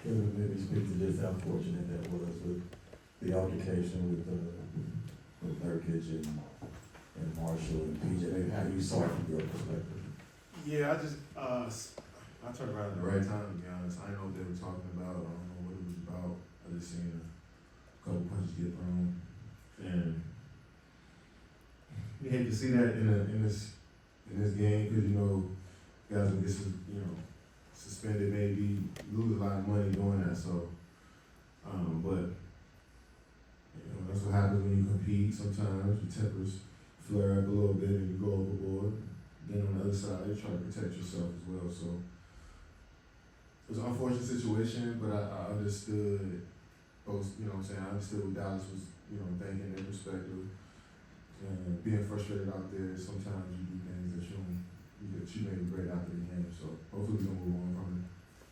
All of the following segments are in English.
Could maybe speak to just how fortunate that was with the altercation with Nurkic and Marshall and PJ, maybe how you saw it from your perspective. Yeah, I turned around at the right time, to be honest. I didn't know what they were talking about. I don't know what it was about. I just seen a couple punches get thrown. And you hate to see that in this game because, you know, guys will get suspended, maybe lose a lot of money doing that. So, but, you know, that's what happens when you compete. Sometimes your tempers flare up a little bit and you go overboard. Then on the other side, you try to protect yourself as well. So it was an unfortunate situation, but I understood both, you know what I'm saying? I understood what Dallas was, you know, thinking, their perspective. And being frustrated out there, sometimes you do things that you may regret after the game. So hopefully we're going to move on from it.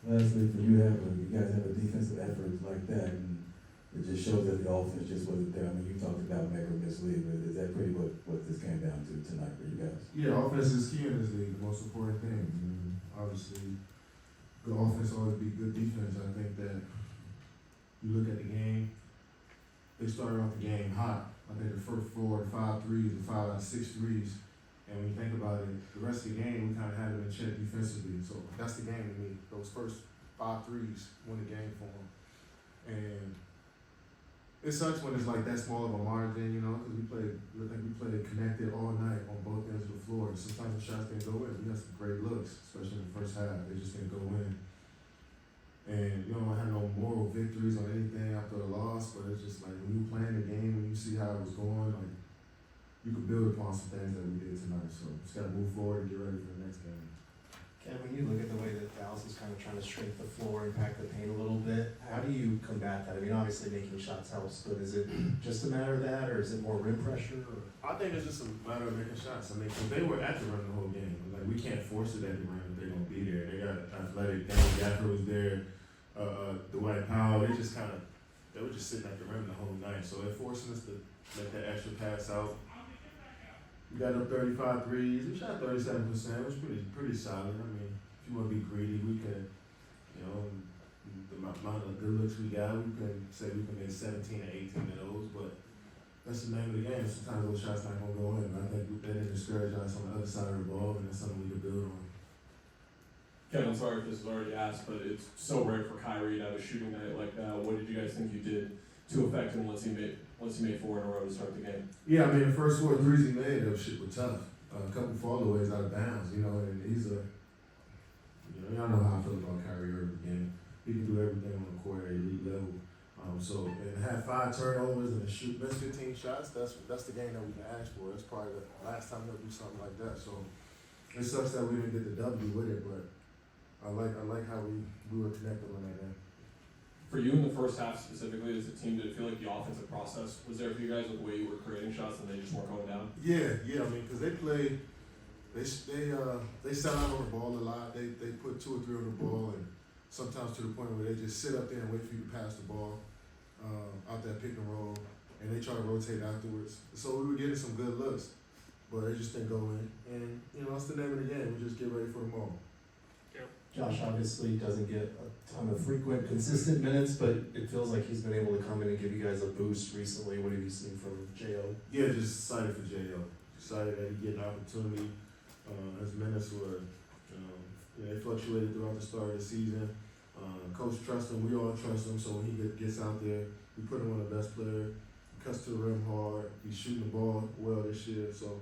Lastly, for you guys have a defensive effort like that, and it just shows that the offense just wasn't there. I mean, you talked about make or miss league, but is that pretty what this came down to tonight for you guys? Yeah, offense is key in this league, the most important thing. I mean, obviously, good offense always beat good defense. I think that you look at the game, they started off the game hot. I think the first 4 or 5 threes and 5 out of 6 threes. And when you think about it, the rest of the game, we kind of had them in check defensively. So that's the game to me. Those first 5 threes win the game for them. And it sucks when it's like that small of a margin, you know, because we played connected all night on both ends of the floor. Sometimes the shots didn't go in. We had some great looks, especially in the first half. They just didn't go in. And, you know, I had no moral victories on anything after the loss, but it's just like when you playing the game, when you see how it was going, like, you can build upon some things that we did tonight. So just got to move forward and get ready for the next game. Ken, when you look at the way that Dallas is kind of trying to shrink the floor and pack the paint a little bit, how do you combat that? I mean, obviously making shots helps, but is it just a matter of that, or is it more rim pressure? Or? I think it's just a matter of making shots. I mean, because they were at the rim the whole game. Like, we can't force it at the rim if they're going to be there. They got athletic. Danny Gafford was there. Dwight Powell. They were just sitting at the rim the whole night. So they're forcing us to make that extra pass out. We got up 35 threes. We shot 37%. It was pretty solid. I mean, if you want to be greedy, we could, you know, the amount of good looks we got, we could say we can make 17 or 18 of those. But that's the name of the game. Sometimes those shots not going to go in. I think that didn't discourage us on the other side of the ball, and that's something we could build on. Kevin, I'm sorry if this is already asked, but it's so rare for Kyrie to have a shooting night like that. What did you guys think you did to affect him once he made 4 in a row to start the game? Yeah, I mean, the first 4 threes he made, those shit were tough. A couple fallaways out of bounds, you know, and he's y'all know how I feel about Kyrie Irving game. He can do everything on the court at elite level. So, and have 5 turnovers and miss 15 shots, that's the game that we can ask for. That's probably the last time they'll do something like that. So, it sucks that we didn't get the W with it, but I like how we were connected on that game. For you in the first half specifically, as a team, did it feel like the offensive process was there for you guys with the way you were creating shots and they just weren't going down? Yeah. I mean, because they sat out on the ball a lot. They put 2 or 3 on the ball, and sometimes to the point where they just sit up there and wait for you to pass the ball out that pick and roll, and they try to rotate afterwards. So we were getting some good looks, but they just didn't go in. And you know, that's the name of the game. We just get ready for the moment. Josh obviously doesn't get a ton of frequent, consistent minutes, but it feels like he's been able to come in and give you guys a boost recently. What have you seen from J.O.? Yeah, just excited for J.O. Excited that he get an opportunity. His minutes were, they fluctuated throughout the start of the season. Coach trusts him. We all trust him. So when he gets out there, we put him on the best player. He cuts to the rim hard. He's shooting the ball well this year. So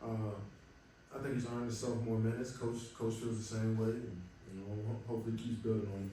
I think he's earned himself more minutes. Coach feels the same way. And, hopefully keeps building on it.